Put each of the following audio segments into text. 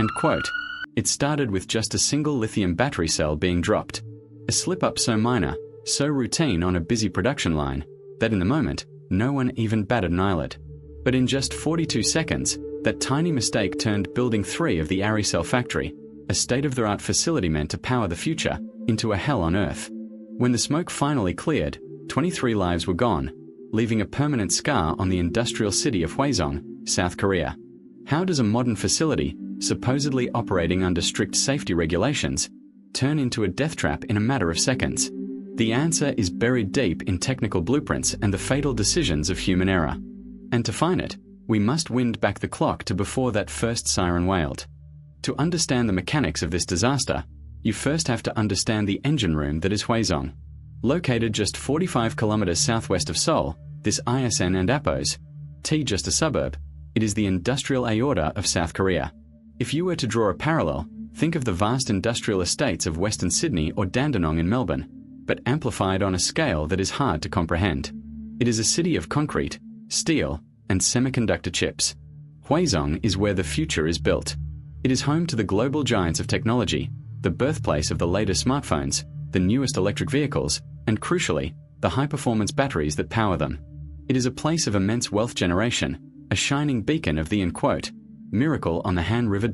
End quote. It started with just a single lithium battery cell being dropped. A slip-up so minor, so routine on a busy production line, that in the moment, no one even batted an eyelid. But in just 42 seconds, that tiny mistake turned Building 3 of the Aricell factory, a state-of-the-art facility meant to power the future, into a hell on earth. When the smoke finally cleared, 23 lives were gone, leaving a permanent scar on the industrial city of Hwaseong, South Korea. How does a modern facility, supposedly operating under strict safety regulations, turn into a death trap in a matter of seconds? The answer is buried deep in technical blueprints and the fatal decisions of human error. And to find it, we must wind back the clock to before that first siren wailed. To understand the mechanics of this disaster, you first have to understand the engine room that is Hwaseong. Located just 45 kilometers southwest of Seoul, this ISN and Appos, T just a suburb, it is the industrial aorta of South Korea. If you were to draw a parallel, think of the vast industrial estates of Western Sydney or Dandenong in Melbourne, but amplified on a scale that is hard to comprehend. It is a city of concrete, steel, and semiconductor chips. Hwaseong is where the future is built. It is home to the global giants of technology, the birthplace of the latest smartphones, the newest electric vehicles, and crucially, the high-performance batteries that power them. It is a place of immense wealth generation, a shining beacon of the miracle on the Han River.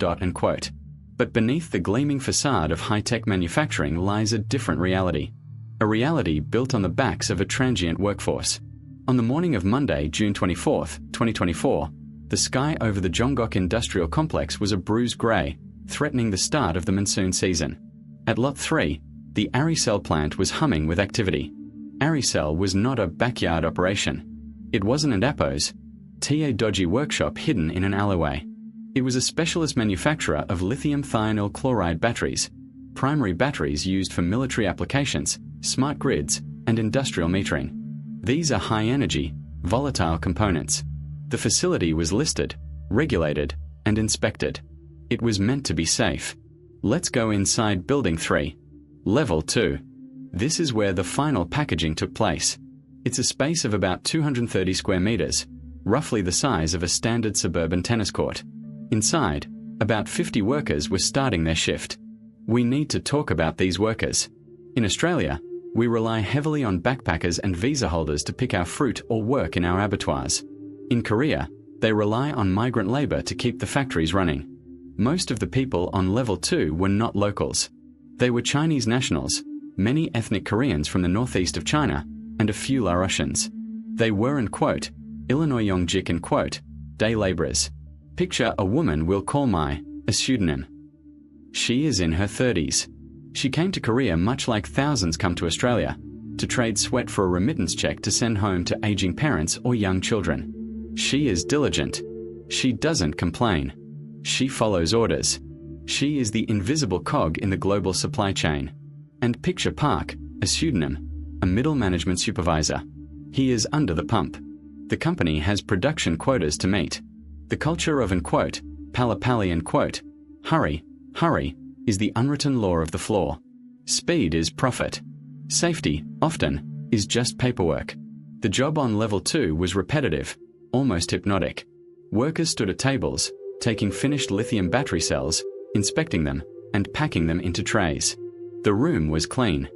But beneath the gleaming facade of high-tech manufacturing lies a different reality. A reality built on the backs of a transient workforce. On the morning of Monday, June 24, 2024, the sky over the Jonggok Industrial Complex was a bruised grey, threatening the start of the monsoon season. At Lot 3, the Aricell plant was humming with activity. Aricell was not a backyard operation. It wasn't an Appos, a dodgy workshop hidden in an alleyway. It was a specialist manufacturer of lithium thionyl chloride batteries, primary batteries used for military applications, smart grids, and industrial metering. These are high-energy, volatile components. The facility was listed, regulated, and inspected. It was meant to be safe. Let's go inside Building 3. Level 2. This is where the final packaging took place. It's a space of about 230 square meters, roughly the size of a standard suburban tennis court. Inside, about 50 workers were starting their shift. We need to talk about these workers. In Australia, we rely heavily on backpackers and visa holders to pick our fruit or work in our abattoirs. In Korea, they rely on migrant labor to keep the factories running. Most of the people on Level 2 were not locals. They were Chinese nationals, many ethnic Koreans from the northeast of China, and a few Laotians. They were, Illinois Yongjik, day laborers. Picture a woman we'll call Mai, a pseudonym. She is in her 30s. She came to Korea much like thousands come to Australia, to trade sweat for a remittance check to send home to aging parents or young children. She is diligent. She doesn't complain. She follows orders. She is the invisible cog in the global supply chain. And picture Park, a pseudonym, a middle management supervisor. He is under the pump. The company has production quotas to meet. The culture of Ppalli-ppalli, hurry, is the unwritten law of the floor. Speed is profit. Safety, often, is just paperwork. The job on Level 2 was repetitive, almost hypnotic. Workers stood at tables, taking finished lithium battery cells, inspecting them, and packing them into trays. The room was clean.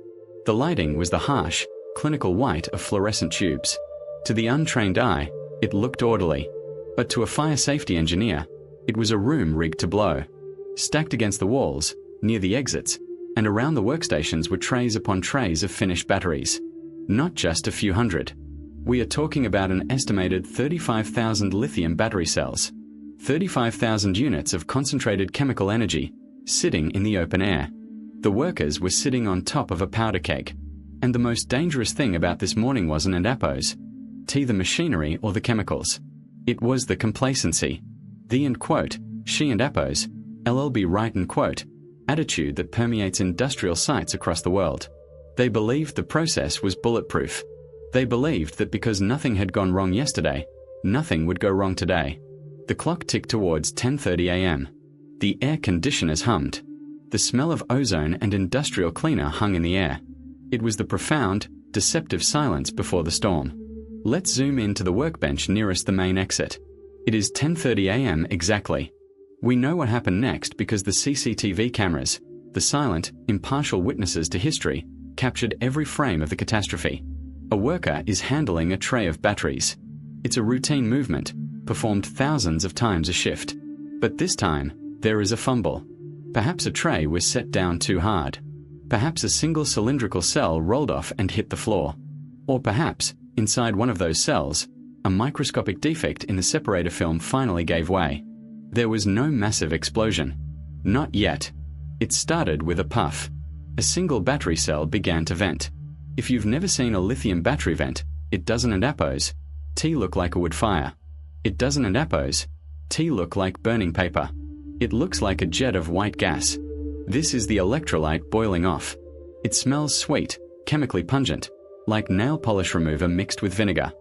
The lighting was the harsh, clinical white of fluorescent tubes. To the untrained eye, it looked orderly. But to a fire safety engineer, it was a room rigged to blow. Stacked against the walls, near the exits, and around the workstations were trays upon trays of finished batteries. Not just a few hundred. We are talking about an estimated 35,000 lithium battery cells. 35,000 units of concentrated chemical energy, sitting in the open air. The workers were sitting on top of a powder keg. And the most dangerous thing about this morning wasn't an Appos, the machinery or the chemicals. It was the complacency. The she and Appos, LLB right attitude that permeates industrial sites across the world. They believed the process was bulletproof. They believed that because nothing had gone wrong yesterday, nothing would go wrong today. The clock ticked towards 10:30 a.m. The air conditioners hummed. The smell of ozone and industrial cleaner hung in the air. It was the profound, deceptive silence before the storm. Let's zoom in to the workbench nearest the main exit. It is 10:30 a.m. exactly. We know what happened next because the CCTV cameras, the silent, impartial witnesses to history, captured every frame of the catastrophe. A worker is handling a tray of batteries. It's a routine movement, performed thousands of times a shift. But this time, there is a fumble. Perhaps a tray was set down too hard. Perhaps a single cylindrical cell rolled off and hit the floor. Or perhaps, inside one of those cells, a microscopic defect in the separator film finally gave way. There was no massive explosion. Not yet. It started with a puff. A single battery cell began to vent. If you've never seen a lithium battery vent, it doesn't and appos. T look like a wood fire. It doesn't and appos. T look like burning paper. It looks like a jet of white gas. This is the electrolyte boiling off. It smells sweet, chemically pungent, like nail polish remover mixed with vinegar.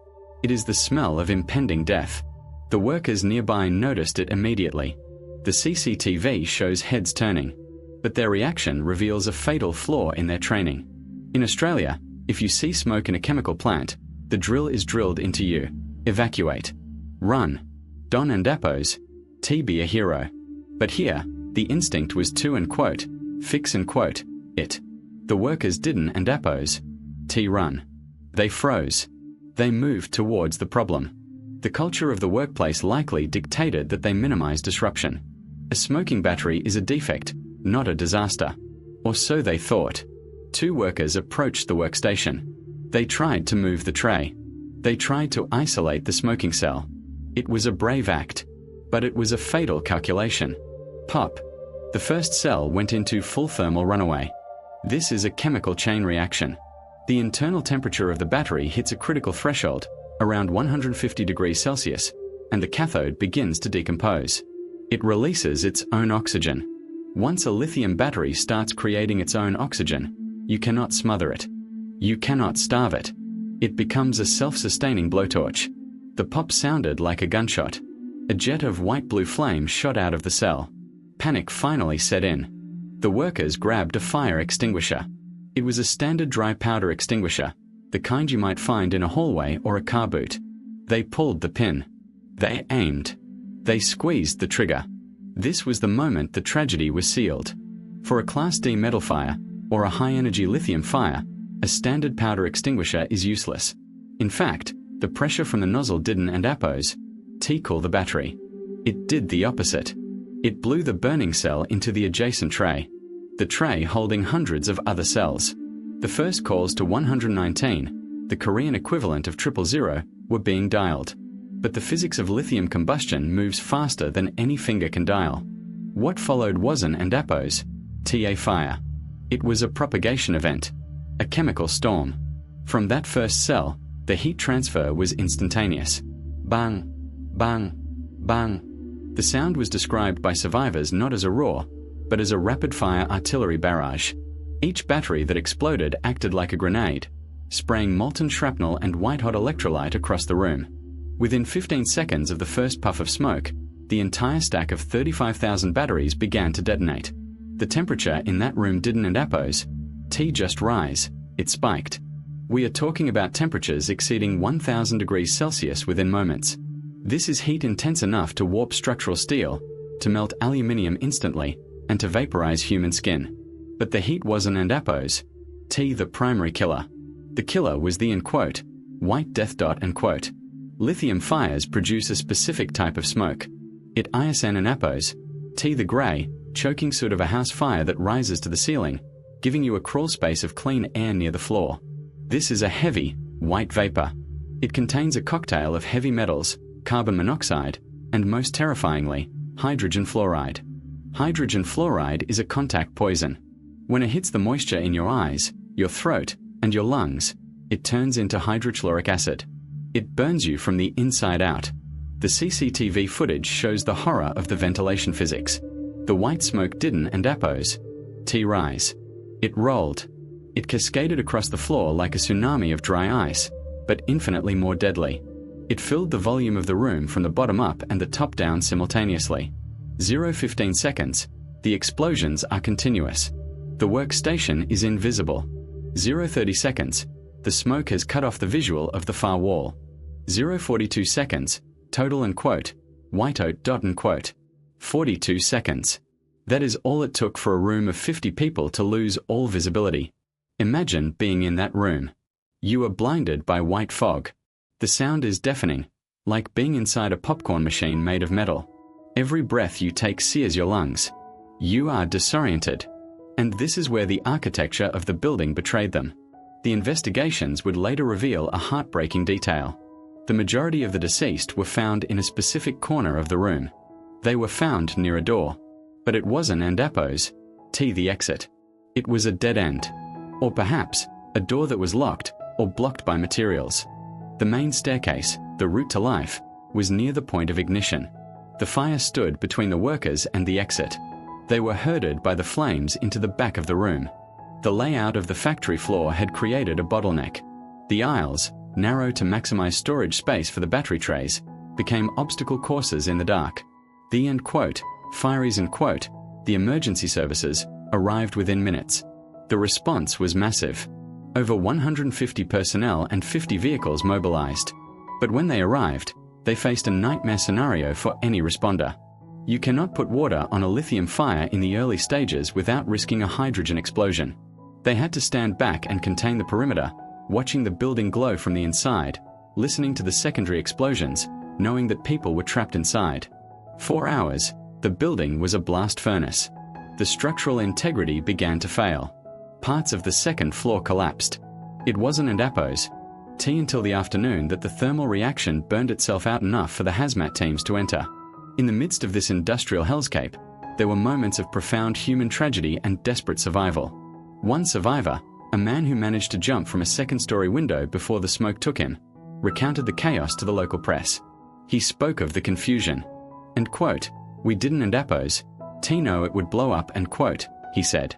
It is the smell of impending death. The workers nearby noticed it immediately. The CCTV shows heads turning, but their reaction reveals a fatal flaw in their training. In Australia, if you see smoke in a chemical plant, the drill is drilled into you. Evacuate. Run. Don and appos. T be a hero. But here, the instinct was to and quote, fix and quote, it. The workers didn't and appos. T run. They froze. They moved towards the problem. The culture of the workplace likely dictated that they minimize disruption. A smoking battery is a defect, not a disaster. Or so they thought. Two workers approached the workstation. They tried to move the tray. They tried to isolate the smoking cell. It was a brave act, but it was a fatal calculation. Pop. The first cell went into full thermal runaway. This is a chemical chain reaction. The internal temperature of the battery hits a critical threshold, around 150 degrees Celsius, and the cathode begins to decompose. It releases its own oxygen. Once a lithium battery starts creating its own oxygen, you cannot smother it. You cannot starve it. It becomes a self-sustaining blowtorch. The pop sounded like a gunshot. A jet of white-blue flame shot out of the cell. Panic finally set in. The workers grabbed a fire extinguisher. It was a standard dry powder extinguisher, the kind you might find in a hallway or a car boot. They pulled the pin. They aimed. They squeezed the trigger. This was the moment the tragedy was sealed. For a Class D metal fire, or a high-energy lithium fire, a standard powder extinguisher is useless. In fact, the pressure from the nozzle didn't and appos. T-cool the battery. It did the opposite. It blew the burning cell into the adjacent tray. The tray holding hundreds of other cells. The first calls to 119, the Korean equivalent of 000, were being dialed. But the physics of lithium combustion moves faster than any finger can dial. What followed wasn't and appos. TA fire. It was a propagation event. A chemical storm. From that first cell, the heat transfer was instantaneous. Bang, bang, bang. The sound was described by survivors not as a roar, but as a rapid-fire artillery barrage. Each battery that exploded acted like a grenade, spraying molten shrapnel and white-hot electrolyte across the room. Within 15 seconds of the first puff of smoke, the entire stack of 35,000 batteries began to detonate. The temperature in that room didn't and appos. T just rise. It spiked. We are talking about temperatures exceeding 1,000 degrees Celsius within moments. This is heat intense enough to warp structural steel, to melt aluminium instantly, and to vaporize human skin. But the heat wasn't and appos. T the primary killer. The killer was the in quote, white death dot and quote. Lithium fires produce a specific type of smoke. It ISN and appos. T the gray, choking soot of a house fire that rises to the ceiling, giving you a crawl space of clean air near the floor. This is a heavy, white vapor. It contains a cocktail of heavy metals, carbon monoxide, and most terrifyingly, hydrogen fluoride. Hydrogen fluoride is a contact poison. When it hits the moisture in your eyes, your throat, and your lungs, it turns into hydrochloric acid. It burns you from the inside out. The CCTV footage shows the horror of the ventilation physics. The white smoke didn't and appos. T rise. It rolled. It cascaded across the floor like a tsunami of dry ice, but infinitely more deadly. It filled the volume of the room from the bottom up and the top down simultaneously. 0:15 seconds. The explosions are continuous. The workstation is invisible. 0:30 seconds. The smoke has cut off the visual of the far wall. 0:42 seconds. Total and quote. Whiteout dot and quote. 42 seconds. That is all it took for a room of 50 people to lose all visibility. Imagine being in that room. You are blinded by white fog. The sound is deafening, like being inside a popcorn machine made of metal. Every breath you take sears your lungs. You are disoriented. And this is where the architecture of the building betrayed them. The investigations would later reveal a heartbreaking detail. The majority of the deceased were found in a specific corner of the room. They were found near a door. But it wasn't an Apo's, the exit. It was a dead end. Or perhaps, a door that was locked or blocked by materials. The main staircase, the route to life, was near the point of ignition. The fire stood between the workers and the exit. They were herded by the flames into the back of the room. The layout of the factory floor had created a bottleneck. The aisles, narrow to maximize storage space for the battery trays, became obstacle courses in the dark. The end quote, fireys end quote, the emergency services, arrived within minutes. The response was massive. Over 150 personnel and 50 vehicles mobilized. But when they arrived, they faced a nightmare scenario for any responder. You cannot put water on a lithium fire in the early stages without risking a hydrogen explosion. They had to stand back and contain the perimeter, watching the building glow from the inside, listening to the secondary explosions, knowing that people were trapped inside. 4 hours, the building was a blast furnace. The structural integrity began to fail. Parts of the second floor collapsed. It wasn't an Apo's until the afternoon that the thermal reaction burned itself out enough for the hazmat teams to enter. In the midst of this industrial hellscape, there were moments of profound human tragedy and desperate survival. One survivor, a man who managed to jump from a second-story window before the smoke took him, recounted the chaos to the local press. He spoke of the confusion. And quote, "We didn't and Apo's know it would blow up and quote," he said.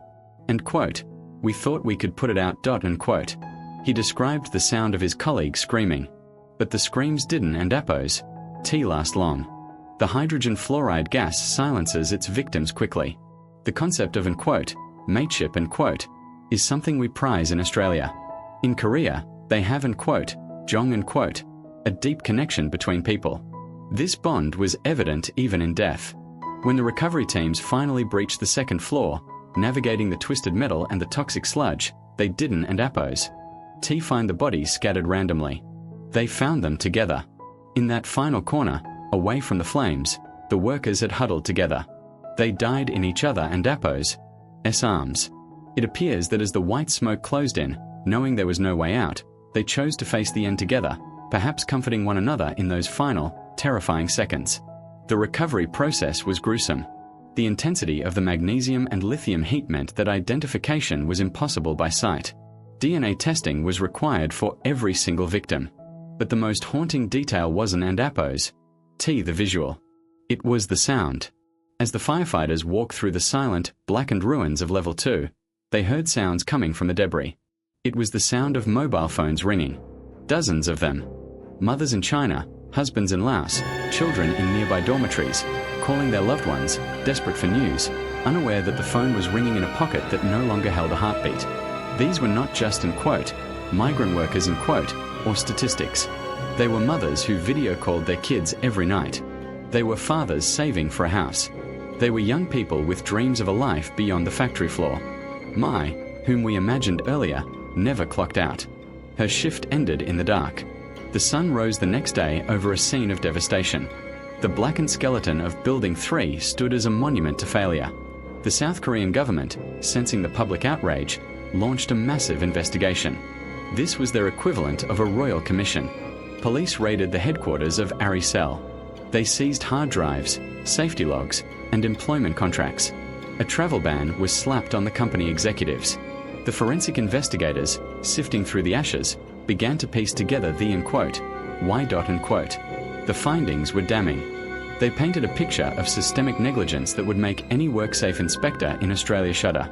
And quote, "We thought we could put it out and quote." He described the sound of his colleagues screaming. But the screams didn't and Apo's last long. The hydrogen fluoride gas silences its victims quickly. The concept of mateship is something we prize in Australia. In Korea, they have jong a deep connection between people. This bond was evident even in death. When the recovery teams finally breached the second floor, navigating the twisted metal and the toxic sludge, they didn't and Apo's find the bodies scattered randomly. They found them together. In that final corner, away from the flames, the workers had huddled together. They died in each other and Apo's arms. It appears that as the white smoke closed in, knowing there was no way out, they chose to face the end together, perhaps comforting one another in those final, terrifying seconds. The recovery process was gruesome. The intensity of the magnesium and lithium heat meant that identification was impossible by sight. DNA testing was required for every single victim. But the most haunting detail wasn't and Apo's the visual. It was the sound. As the firefighters walked through the silent, blackened ruins of Level 2, they heard sounds coming from the debris. It was the sound of mobile phones ringing. Dozens of them. Mothers in China, husbands in Laos, children in nearby dormitories, calling their loved ones, desperate for news, unaware that the phone was ringing in a pocket that no longer held a heartbeat. These were not just migrant workers or statistics. They were mothers who video called their kids every night. They were fathers saving for a house. They were young people with dreams of a life beyond the factory floor. Mai, whom we imagined earlier, never clocked out. Her shift ended in the dark. The sun rose the next day over a scene of devastation. The blackened skeleton of Building 3 stood as a monument to failure. The South Korean government, sensing the public outrage, launched a massive investigation. This was their equivalent of a royal commission. Police raided the headquarters of Aricell. They seized hard drives, safety logs, and employment contracts. A travel ban was slapped on the company executives. The forensic investigators, sifting through the ashes, began to piece together the why. The findings were damning. They painted a picture of systemic negligence that would make any WorkSafe inspector in Australia shudder.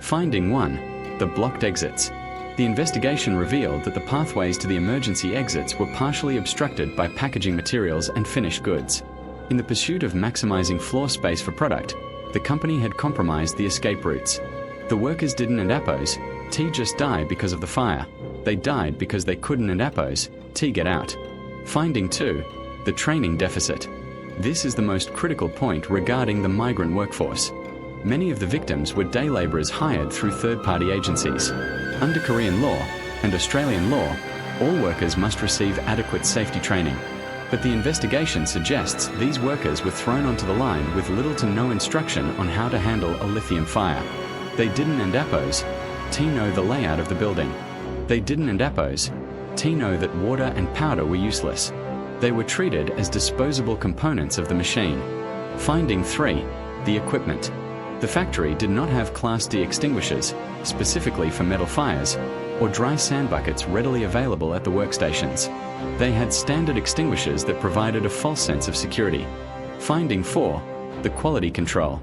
Finding 1. The blocked exits. The investigation revealed that the pathways to the emergency exits were partially obstructed by packaging materials and finished goods. In the pursuit of maximizing floor space for product, the company had compromised the escape routes. The workers didn't and Apo's just die because of the fire. They died because they couldn't and Apo's get out. Finding 2. The training deficit. This is the most critical point regarding the migrant workforce. Many of the victims were day labourers hired through third-party agencies. Under Korean law and Australian law, all workers must receive adequate safety training. But the investigation suggests these workers were thrown onto the line with little to no instruction on how to handle a lithium fire. They didn't know the layout of the building. They didn't know that water and powder were useless. They were treated as disposable components of the machine. Finding 3. The equipment. The factory did not have Class D extinguishers, specifically for metal fires, or dry sand buckets readily available at the workstations. They had standard extinguishers that provided a false sense of security. Finding 4. The quality control.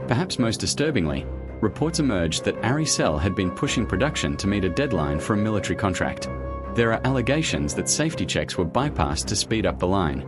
Perhaps most disturbingly, reports emerged that Aricell had been pushing production to meet a deadline for a military contract. There are allegations that safety checks were bypassed to speed up the line.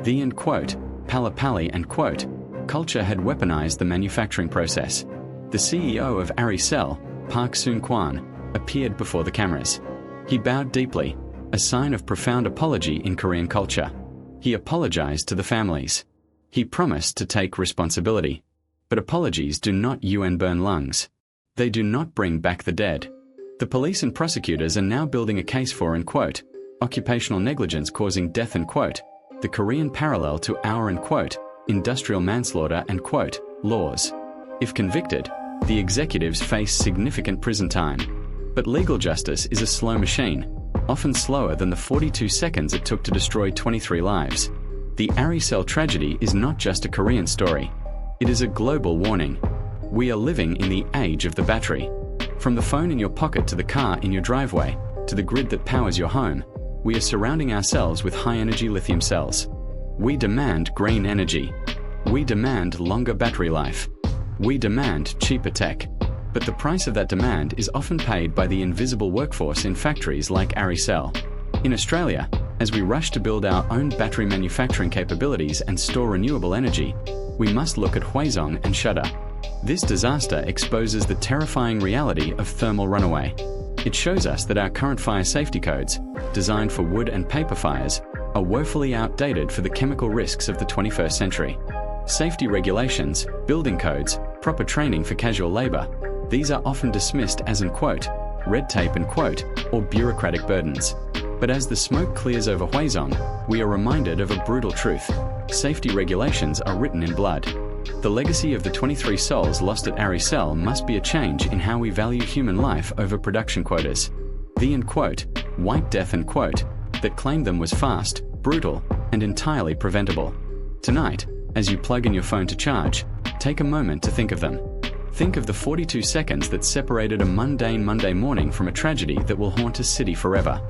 The Ppalli-ppalli culture had weaponized the manufacturing process. The CEO of Aricell, Park Seung-kwan, appeared before the cameras. He bowed deeply, a sign of profound apology in Korean culture. He apologized to the families. He promised to take responsibility. But apologies do not burn lungs. They do not bring back the dead. The police and prosecutors are now building a case for, occupational negligence causing death, the Korean parallel to our, industrial manslaughter, laws. If convicted, the executives face significant prison time. But legal justice is a slow machine, often slower than the 42 seconds it took to destroy 23 lives. The Aricell tragedy is not just a Korean story. It is a global warning. We are living in the age of the battery. From the phone in your pocket to the car in your driveway, to the grid that powers your home, we are surrounding ourselves with high-energy lithium cells. We demand green energy. We demand longer battery life. We demand cheaper tech. But the price of that demand is often paid by the invisible workforce in factories like Aricell. In Australia, as we rush to build our own battery manufacturing capabilities and store renewable energy, we must look at Hwaseong and shudder. This disaster exposes the terrifying reality of thermal runaway. It shows us that our current fire safety codes, designed for wood and paper fires, are woefully outdated for the chemical risks of the 21st century. Safety regulations, building codes, proper training for casual labor, these are often dismissed as red tape or bureaucratic burdens. But as the smoke clears over Hwaseong, we are reminded of a brutal truth. Safety regulations are written in blood. The legacy of the 23 souls lost at Aricell must be a change in how we value human life over production quotas. The white death that claimed them was fast, brutal, and entirely preventable. Tonight, as you plug in your phone to charge, take a moment to think of them. Think of the 42 seconds that separated a mundane Monday morning from a tragedy that will haunt a city forever.